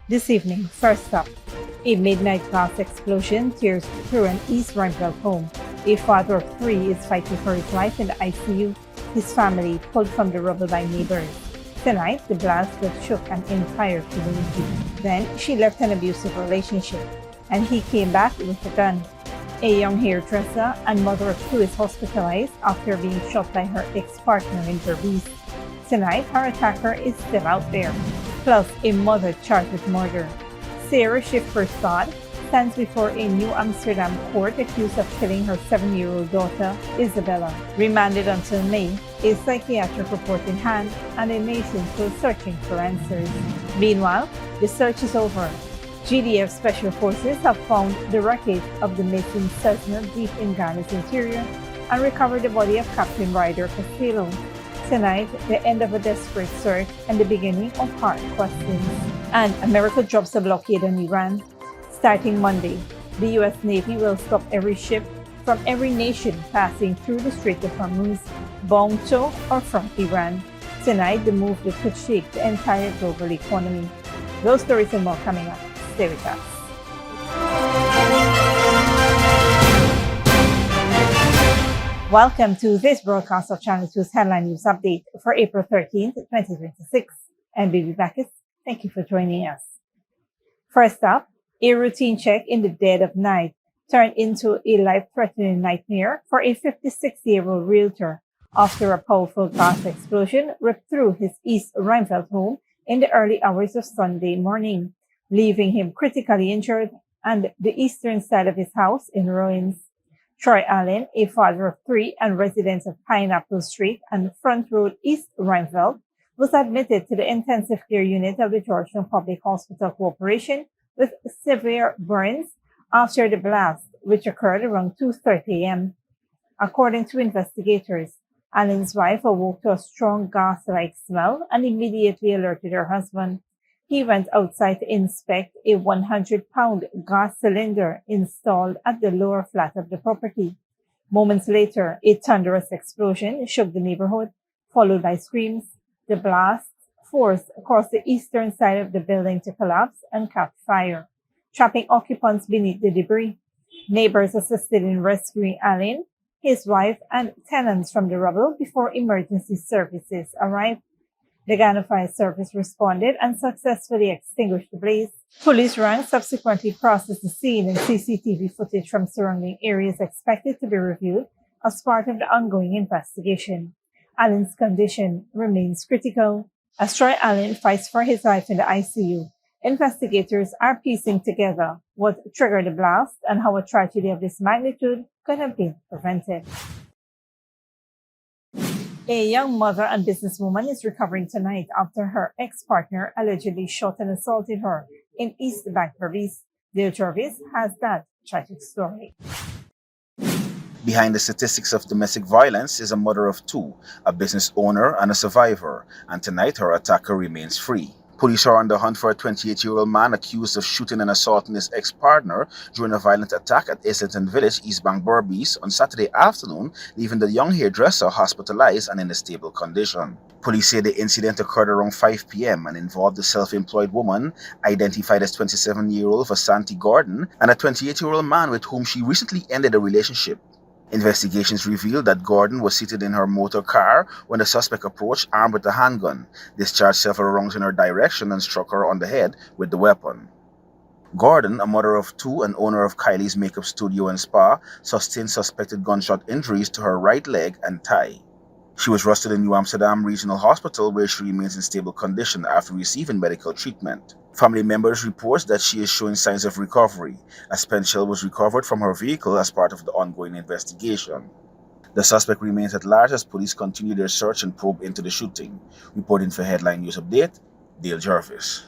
This evening, first up, a midnight gas explosion tears through an East Ruimveldt home. A father of three is fighting for his life in the ICU. His family pulled from the rubble by neighbours. Tonight, the blast that shook an entire community. Then, she left an abusive relationship, and he came back with a gun. A young hairdresser and mother of two is hospitalised after being shot by her ex-partner in Berbice. Tonight, her attacker is still out there, plus a mother charged with murder. Sarah Shivpersaud stands before a New Amsterdam court accused of killing her 7-year-old daughter, Isabella. Remanded until May, a psychiatric report in hand, and a nation still searching for answers. Meanwhile, the search is over. GDF Special Forces have found the wreckage of the missing Cessna deep in Guyana's interior and recovered the body of Captain Ryder Castillo. Tonight, the end of a desperate search and the beginning of hard questions. And America drops a blockade on Iran. Starting Monday, the U.S. Navy will stop every ship from every nation passing through the Strait of Hormuz, bound to or from Iran. Tonight, the move that could shake the entire global economy. Those stories and more coming up. Stay with us. Welcome to this broadcast of Channel 2's Headline News Update for April 13th, 2026. I'm Baby Bacchus. Thank you for joining us. First up, a routine check in the dead of night turned into a life-threatening nightmare for a 56-year-old realtor after a powerful gas explosion ripped through his East Ruimveldt home in the early hours of Sunday morning, leaving him critically injured and the eastern side of his house in ruins. Troy Allen, a father of three and resident of Pineapple Street and Front Road, East Ruimveldt, was admitted to the intensive care unit of the Georgetown Public Hospital Corporation with severe burns after the blast, which occurred around 2:30 a.m. According to investigators, Allen's wife awoke to a strong gas-like smell and immediately alerted her husband. He went outside to inspect a 100-pound gas cylinder installed at the lower flat of the property. Moments later, a thunderous explosion shook the neighborhood, followed by screams. The blast forced across the eastern side of the building to collapse and catch fire, trapping occupants beneath the debris. Neighbors assisted in rescuing Allen, his wife, and tenants from the rubble before emergency services arrived. The Guyana Fire Service responded and successfully extinguished the blaze. Police ranks subsequently processed the scene, and CCTV footage from surrounding areas expected to be reviewed as part of the ongoing investigation. Allen's condition remains critical. As Troy Allen fights for his life in the ICU, investigators are piecing together what triggered the blast and how a tragedy of this magnitude could have been prevented. A young mother and businesswoman is recovering tonight after her ex-partner allegedly shot and assaulted her in East Berbice. Dale Jarvis has that tragic story. Behind the statistics of domestic violence is a mother of two, a business owner and a survivor, and tonight her attacker remains free. Police are on the hunt for a 28-year-old man accused of shooting and assaulting his ex-partner during a violent attack at Islington Village, East Berbice, on Saturday afternoon, leaving the young hairdresser hospitalized and in a stable condition. Police say the incident occurred around 5 p.m. and involved the self-employed woman, identified as 27-year-old Vasanti Gordon, and a 28-year-old man with whom she recently ended a relationship. Investigations revealed that Gordon was seated in her motor car when the suspect approached armed with a handgun, discharged several rounds in her direction, and struck her on the head with the weapon. Gordon, a mother of two and owner of Kylie's Makeup Studio and Spa, sustained suspected gunshot injuries to her right leg and thigh. She was rushed to the New Amsterdam Regional Hospital, where she remains in stable condition after receiving medical treatment. Family members report that she is showing signs of recovery. A spent shell was recovered from her vehicle as part of the ongoing investigation. The suspect remains at large as police continue their search and probe into the shooting. Reporting for Headline News Update, Dale Jarvis.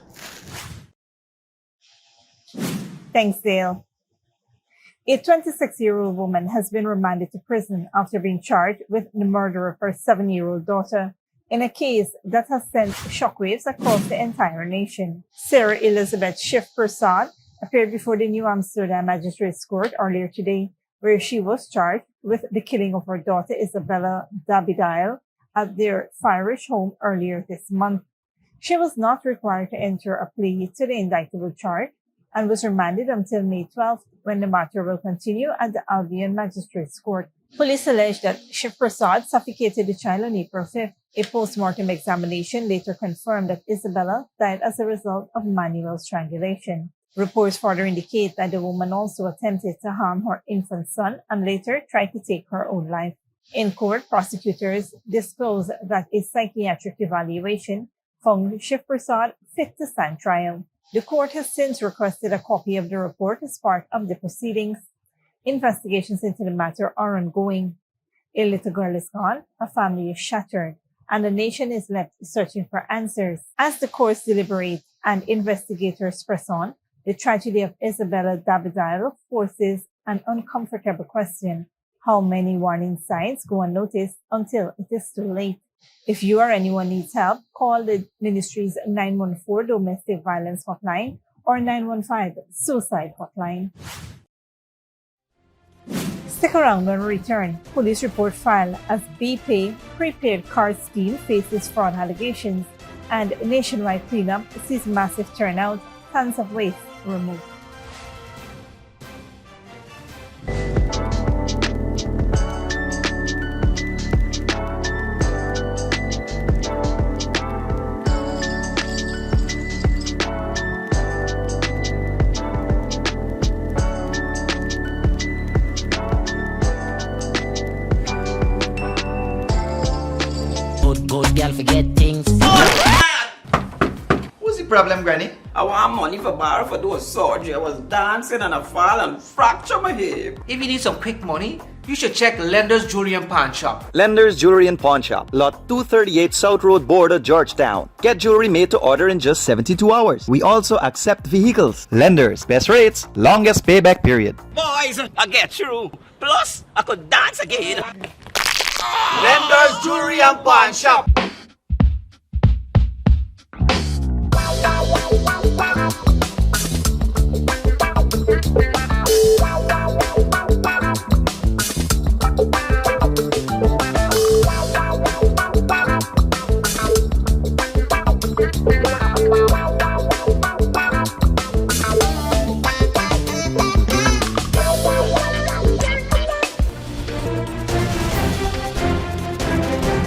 Thanks, Dale. A 26-year-old woman has been remanded to prison after being charged with the murder of her 7-year-old daughter in a case that has sent shockwaves across the entire nation. Sarah Elizabeth Shivpersaud appeared before the New Amsterdam Magistrates Court earlier today, where she was charged with the killing of her daughter Isabella at their Firish home earlier this month. She was not required to enter a plea to the indictable charge and was remanded until May 12th, when the matter will continue at the Albion Magistrates Court. Police alleged that Shivpersaud suffocated the child on April 5th. A post-mortem examination later confirmed that Isabella died as a result of manual strangulation. Reports further indicate that the woman also attempted to harm her infant son and later tried to take her own life. In court, prosecutors disclosed that a psychiatric evaluation found Shivpersaud fit to stand trial. The court has since requested a copy of the report as part of the proceedings. Investigations into the matter are ongoing. A little girl is gone, a family is shattered, and the nation is left searching for answers. As the courts deliberate and investigators press on, the tragedy of Isabella Dabadile forces an uncomfortable question. How many warning signs go unnoticed until it is too late? If you or anyone needs help, call the ministry's 914 domestic violence hotline or 915 suicide hotline. Stick around when we return. Police report filed as BPay prepaid card scheme faces fraud allegations, and nationwide cleanup sees massive turnout, tons of waste removed. Good girl forget things. What's the problem, Granny? I want money for borrow for those surgery. I was dancing and I fall and fracture my hip. If you need some quick money, you should check Lender's Jewelry and Pawn Shop. Lender's Jewelry and Pawn Shop, Lot 238 South Road Border, Georgetown. Get jewelry made to order in just 72 hours. We also accept vehicles. Lender's, best rates, longest payback period. Boys, I get through. Plus, I could dance again. Lender's Jewelry and Pawn Shop.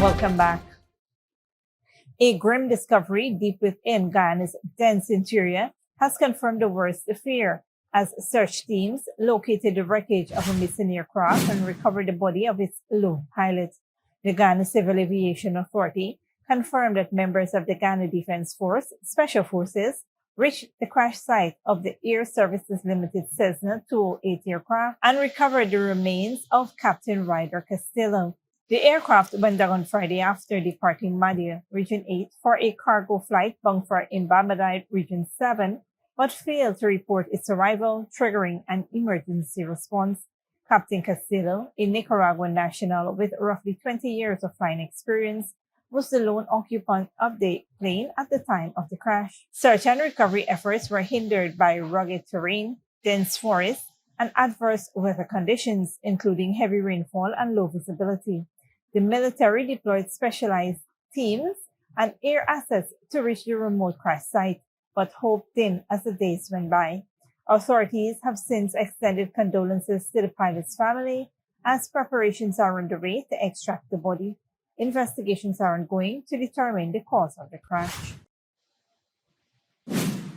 Welcome back. A grim discovery deep within Guyana's dense interior has confirmed the worst fear, as search teams located the wreckage of a missing aircraft and recovered the body of its lone pilot. The Guyana Civil Aviation Authority confirmed that members of the Guyana Defense Force Special Forces reached the crash site of the Air Services Limited Cessna 208 aircraft and recovered the remains of Captain Ryder Castillo. The aircraft went down on Friday after departing Madia, Region 8, for a cargo flight bound for Berbice, Region 7, but failed to report its arrival, triggering an emergency response. Captain Castillo, a Nicaraguan national with roughly 20 years of flying experience, was the lone occupant of the plane at the time of the crash. Search and recovery efforts were hindered by rugged terrain, dense forests, and adverse weather conditions, including heavy rainfall and low visibility. The military deployed specialized teams and air assets to reach the remote crash site, but hope thinned as the days went by. Authorities have since extended condolences to the pilot's family as preparations are underway to extract the body. Investigations are ongoing to determine the cause of the crash.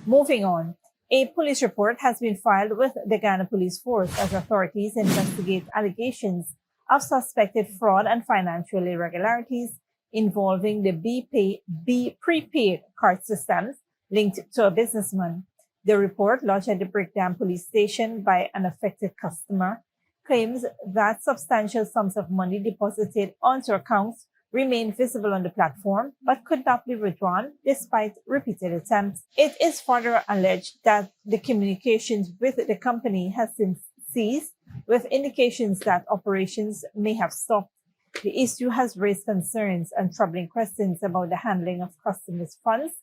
Moving on, a police report has been filed with the Guyana Police Force as authorities investigate allegations of suspected fraud and financial irregularities involving the BPay prepaid card systems linked to a businessman. The report, lodged at the Breakdown Police Station by an affected customer, claims that substantial sums of money deposited onto accounts remain visible on the platform but could not be withdrawn despite repeated attempts. It is further alleged that the communications with the company has since ceased, with indications that operations may have stopped. The issue has raised concerns and troubling questions about the handling of customers' funds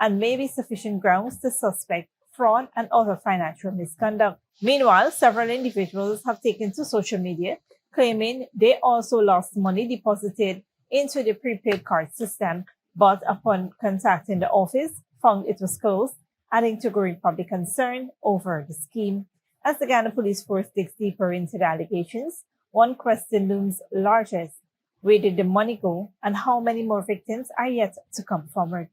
and may be sufficient grounds to suspect fraud and other financial misconduct. Meanwhile, several individuals have taken to social media claiming they also lost money deposited into the prepaid card system, but upon contacting the office, found it was closed, adding to growing public concern over the scheme. As the Guyana Police Force digs deeper into the allegations, one question looms largest. Where did the money go, and how many more victims are yet to come forward?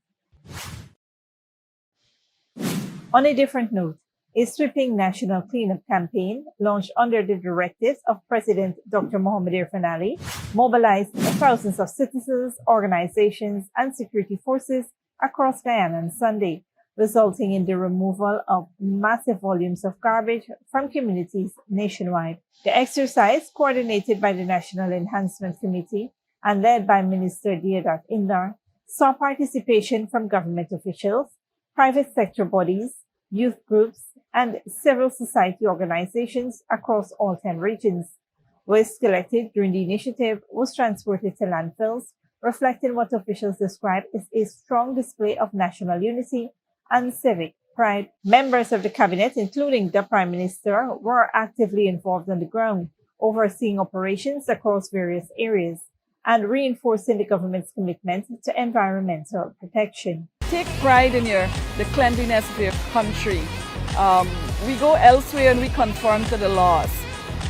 On a different note, a sweeping national cleanup campaign launched under the directives of President Dr. Mohamed Irfan Ali mobilized thousands of citizens, organizations, and security forces across Guyana on Sunday, resulting in the removal of massive volumes of garbage from communities nationwide. The exercise, coordinated by the National Enhancement Committee and led by Minister Deodat Indar, saw participation from government officials, private sector bodies, youth groups, and civil society organizations across all 10 regions. Waste collected during the initiative was transported to landfills, reflecting what officials described as a strong display of national unity and civic pride. Members of the cabinet, including the Prime Minister, were actively involved on the ground, overseeing operations across various areas and reinforcing the government's commitment to environmental protection. Take pride in the cleanliness of your country. We go elsewhere and we conform to the laws.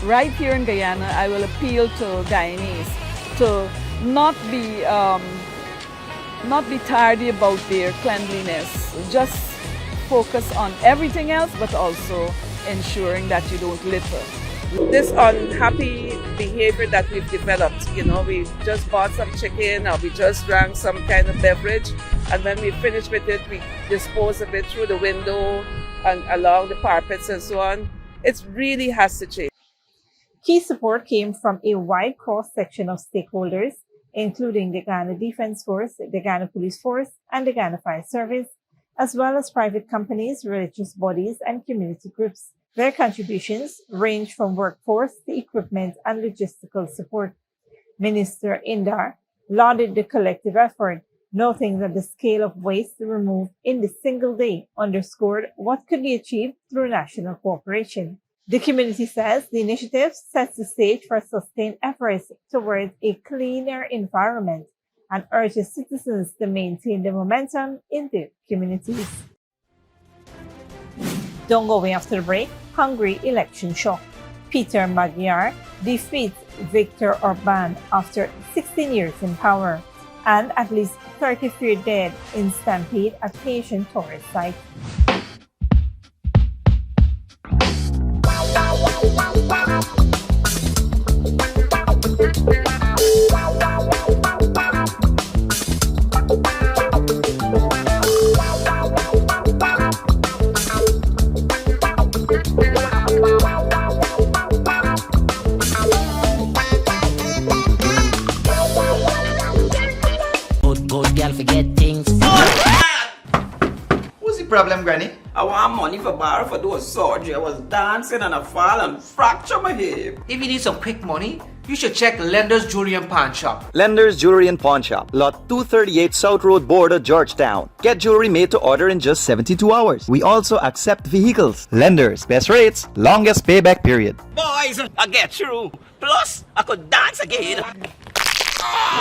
Right here in Guyana, I will appeal to Guyanese to not be tardy about their cleanliness. Just focus on everything else, but also ensuring that you don't litter. This unhappy behavior that we've developed, we just bought some chicken or we just drank some kind of beverage, and when we finish with it, we dispose of it through the window and along the parapets and so on. It really has to change. Key support came from a wide cross-section of stakeholders, including the Guyana Defense Force, the Guyana Police Force, and the Guyana Fire Service, as well as private companies, religious bodies, and community groups. Their contributions range from workforce to equipment and logistical support. Minister Indar lauded the collective effort, noting that the scale of waste removed in the single day underscored what could be achieved through national cooperation. The community says the initiative sets the stage for sustained efforts towards a cleaner environment and urges citizens to maintain the momentum in their communities. Don't go away after the break. Hungary election shock. Peter Magyar defeats Viktor Orbán after 16 years in power, and at least 33 dead in stampede at Haitian tourist site. Good girl forget things. What's the problem, Granny? I want money for borrow for those surgery. I was dancing and I fall and fracture my hip. If you need some quick money, you should check Lender's Jewelry and Pawn Shop. Lender's Jewelry and Pawn Shop, lot 238 South Road Border, Georgetown. Get jewelry made to order in just 72 hours. We also accept vehicles. Lender's, best rates, longest payback period. Boys, I get through. Plus, I could dance again.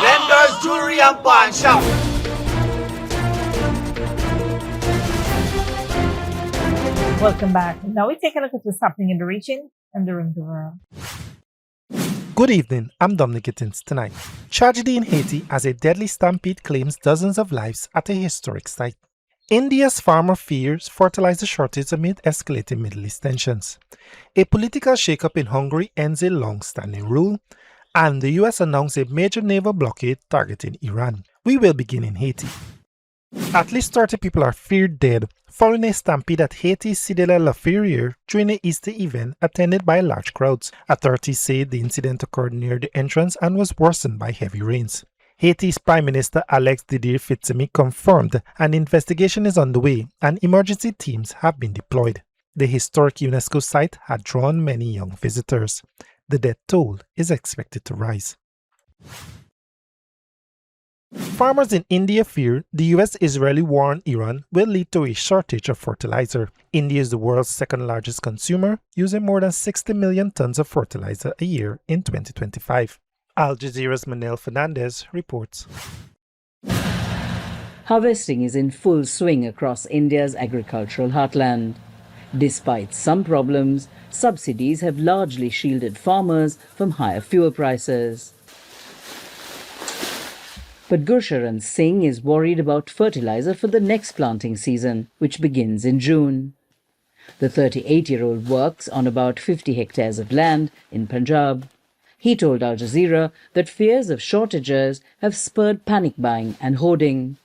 Lender's Jewelry and Pawn Shop. Welcome back. Now we take a look at what's happening in the region and around the world. Good evening, I'm Dominic Gittins. Tonight, tragedy in Haiti as a deadly stampede claims dozens of lives at a historic site. India's farmer fears fertilizer shortage amid escalating Middle East tensions. A political shakeup in Hungary ends a long-standing rule, and the US announced a major naval blockade targeting Iran. We will begin in Haiti. At least 30 people are feared dead following a stampede at Haiti's Cité de la Ferrière during an Easter event attended by large crowds. Authorities say the incident occurred near the entrance and was worsened by heavy rains. Haiti's Prime Minister Alex Didier Fitsemi confirmed an investigation is underway and emergency teams have been deployed. The historic UNESCO site had drawn many young visitors. The death toll is expected to rise. Farmers in India fear the US-Israeli war on Iran will lead to a shortage of fertilizer. India is the world's second largest consumer, using more than 60 million tons of fertilizer a year in 2025. Al Jazeera's Manel Fernandez reports. Harvesting is in full swing across India's agricultural heartland. Despite some problems, subsidies have largely shielded farmers from higher fuel prices. But Gurcharan Singh is worried about fertilizer for the next planting season, which begins in June. The 38-year-old works on about 50 hectares of land in Punjab. He told Al Jazeera that fears of shortages have spurred panic buying and hoarding.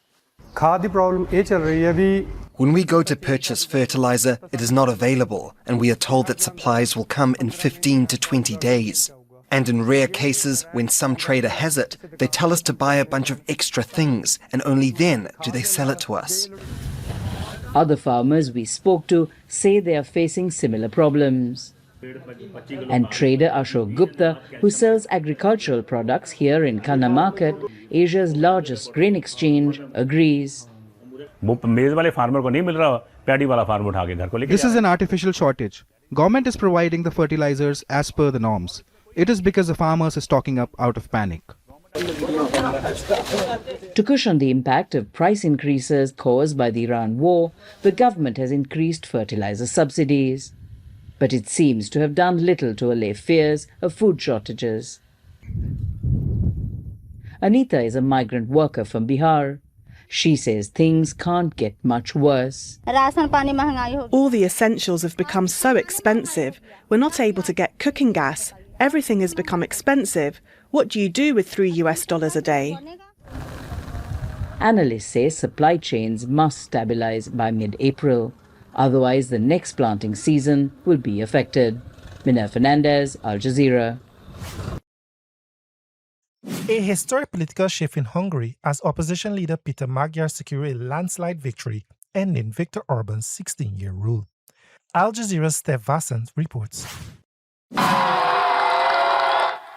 When we go to purchase fertilizer, it is not available, and we are told that supplies will come in 15 to 20 days. And in rare cases, when some trader has it, they tell us to buy a bunch of extra things, and only then do they sell it to us. Other farmers we spoke to say they are facing similar problems. And trader Ashok Gupta, who sells agricultural products here in Kanna Market, Asia's largest grain exchange, agrees. This is an artificial shortage. Government is providing the fertilizers as per the norms. It is because the farmers are stocking up out of panic. To cushion the impact of price increases caused by the Iran war, the government has increased fertilizer subsidies. But it seems to have done little to allay fears of food shortages. Anita is a migrant worker from Bihar. She says things can't get much worse. All the essentials have become so expensive. We're not able to get cooking gas. Everything has become expensive. What do you do with $3 a day? Analysts say supply chains must stabilize by mid-April. Otherwise, the next planting season will be affected. Mina Fernandez, Al Jazeera. A historic political shift in Hungary as opposition leader Peter Magyar secured a landslide victory, ending Viktor Orban's 16-year rule. Al Jazeera's Steph Vassant reports.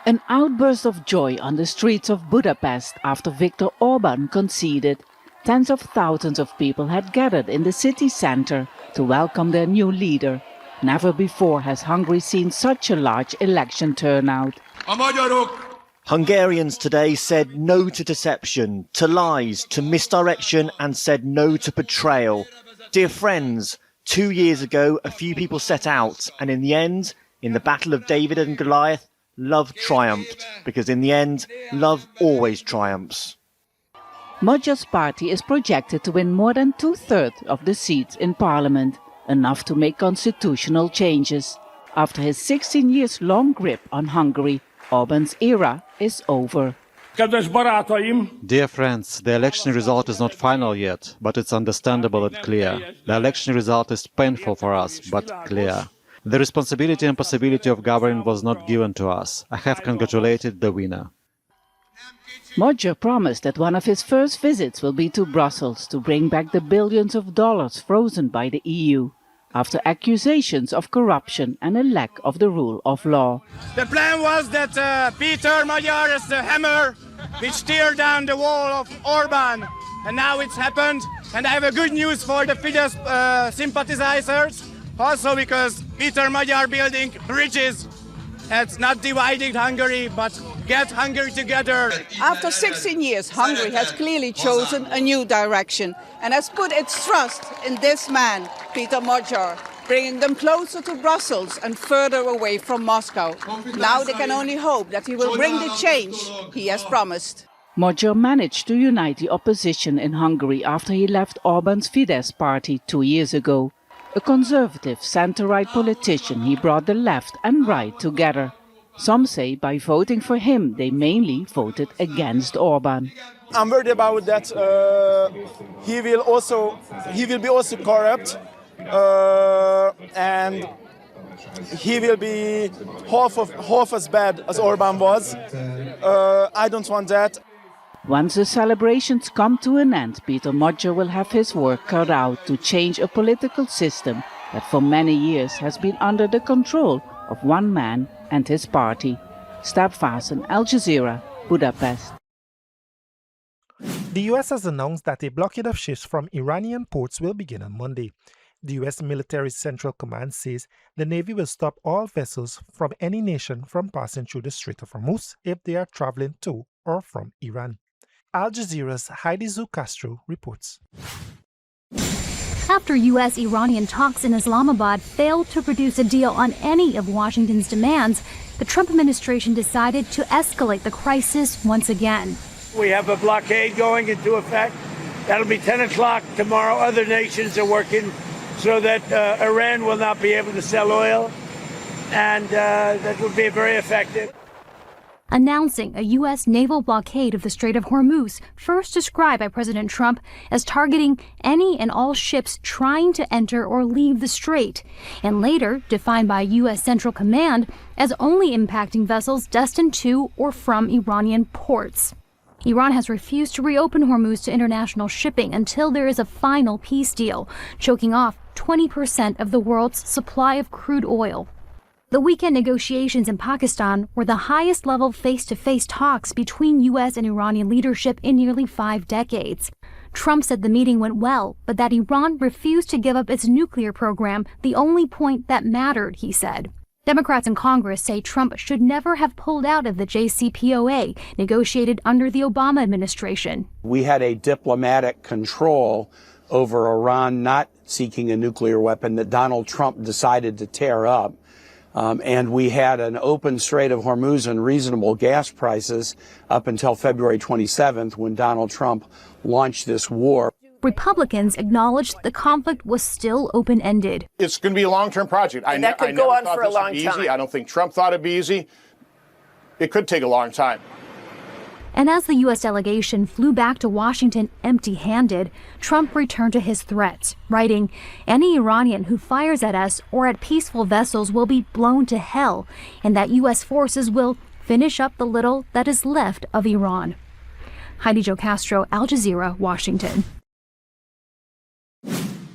An outburst of joy on the streets of Budapest after Viktor Orban conceded. Tens of thousands of people had gathered in the city center to welcome their new leader. Never before has Hungary seen such a large election turnout. Hungarians today said no to deception, to lies, to misdirection, and said no to betrayal. Dear friends, 2 years ago, a few people set out, and in the end, in the battle of David and Goliath, love triumphed, because in the end, love always triumphs. Magyar's party is projected to win more than 2/3 of the seats in parliament, enough to make constitutional changes. After his 16 years long grip on Hungary, Orban's era is over. Dear friends, the election result is not final yet, but it's understandable and clear. The election result is painful for us, but clear. The responsibility and possibility of governing was not given to us. I have congratulated the winner. Magyar promised that one of his first visits will be to Brussels to bring back the billions of dollars frozen by the EU after accusations of corruption and a lack of the rule of law. The plan was that Peter Magyar is the hammer which tear down the wall of Orban, and now it's happened. And I have a good news for the Fidesz sympathizers, also because Peter Magyar building bridges. It's not dividing Hungary, but get Hungary together. After 16 years, Hungary has clearly chosen a new direction and has put its trust in this man, Peter Magyar, bringing them closer to Brussels and further away from Moscow. Now they can only hope that he will bring the change he has promised. Magyar managed to unite the opposition in Hungary after he left Orban's Fidesz party 2 years ago. A conservative centre-right politician, he brought the left and right together. Some say by voting for him, they mainly voted against Orban. I'm worried about that. He will be also corrupt, and he will be half as bad as Orban was. I don't want that. Once the celebrations come to an end, Peter Magyar will have his work cut out to change a political system that for many years has been under the control of one man and his party. Steph Vassant, Al Jazeera, Budapest. The US has announced that a blockade of ships from Iranian ports will begin on Monday. The US Military Central Command says the Navy will stop all vessels from any nation from passing through the Strait of Hormuz if they are traveling to or from Iran. Al Jazeera's Heidi Castro reports. After U.S.-Iranian talks in Islamabad failed to produce a deal on any of Washington's demands, the Trump administration decided to escalate the crisis once again. We have a blockade going into effect. That'll be 10 o'clock tomorrow. Other nations are working so that Iran will not be able to sell oil, and that will be very effective. Announcing a U.S. naval blockade of the Strait of Hormuz, first described by President Trump as targeting any and all ships trying to enter or leave the strait, and later defined by U.S. Central Command as only impacting vessels destined to or from Iranian ports. Iran has refused to reopen Hormuz to international shipping until there is a final peace deal, choking off 20% of the world's supply of crude oil. The weekend negotiations in Pakistan were the highest level face-to-face talks between U.S. and Iranian leadership in nearly 5 decades. Trump said the meeting went well, but that Iran refused to give up its nuclear program, the only point that mattered, he said. Democrats in Congress say Trump should never have pulled out of the JCPOA, negotiated under the Obama administration. We had a diplomatic control over Iran not seeking a nuclear weapon that Donald Trump decided to tear up. And we had an open Strait of Hormuz and reasonable gas prices up until February 27th when Donald Trump launched this war. Republicans acknowledged the conflict was still open-ended. It's going to be a long-term project. And that could go on for a long time. I don't think Trump thought it'd be easy. It could take a long time. And as the U.S. delegation flew back to Washington empty-handed, Trump returned to his threats, writing, "Any Iranian who fires at us or at peaceful vessels will be blown to hell, and that U.S. forces will finish up the little that is left of Iran." Heidi Jo Castro, Al Jazeera, Washington.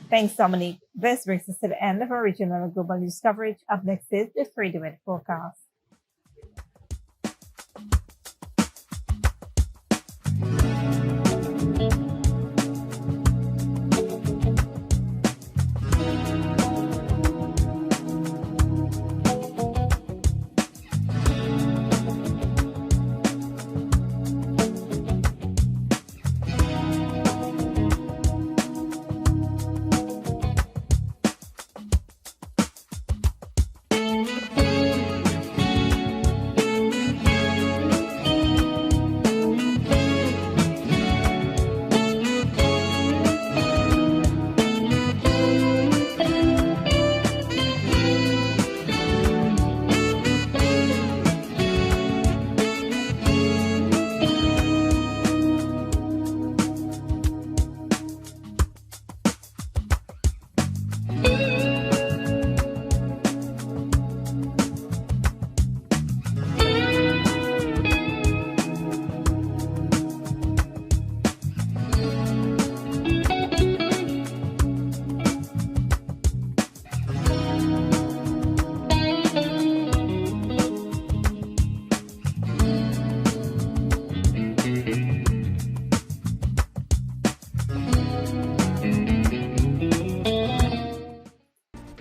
Thanks, Dominique. This brings us to the end of our regional and global news coverage. Up next is the 3-minute forecast.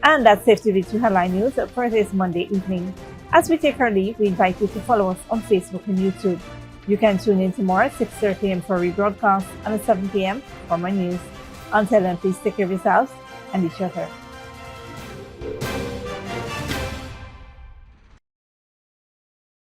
And that's Safe to Read to Headline News for this Monday evening. As we take our leave, we invite you to follow us on Facebook and YouTube. You can tune in tomorrow at 6:30 a.m. for rebroadcast and at 7 p.m. for more news. Until then, please take care of yourselves and each other.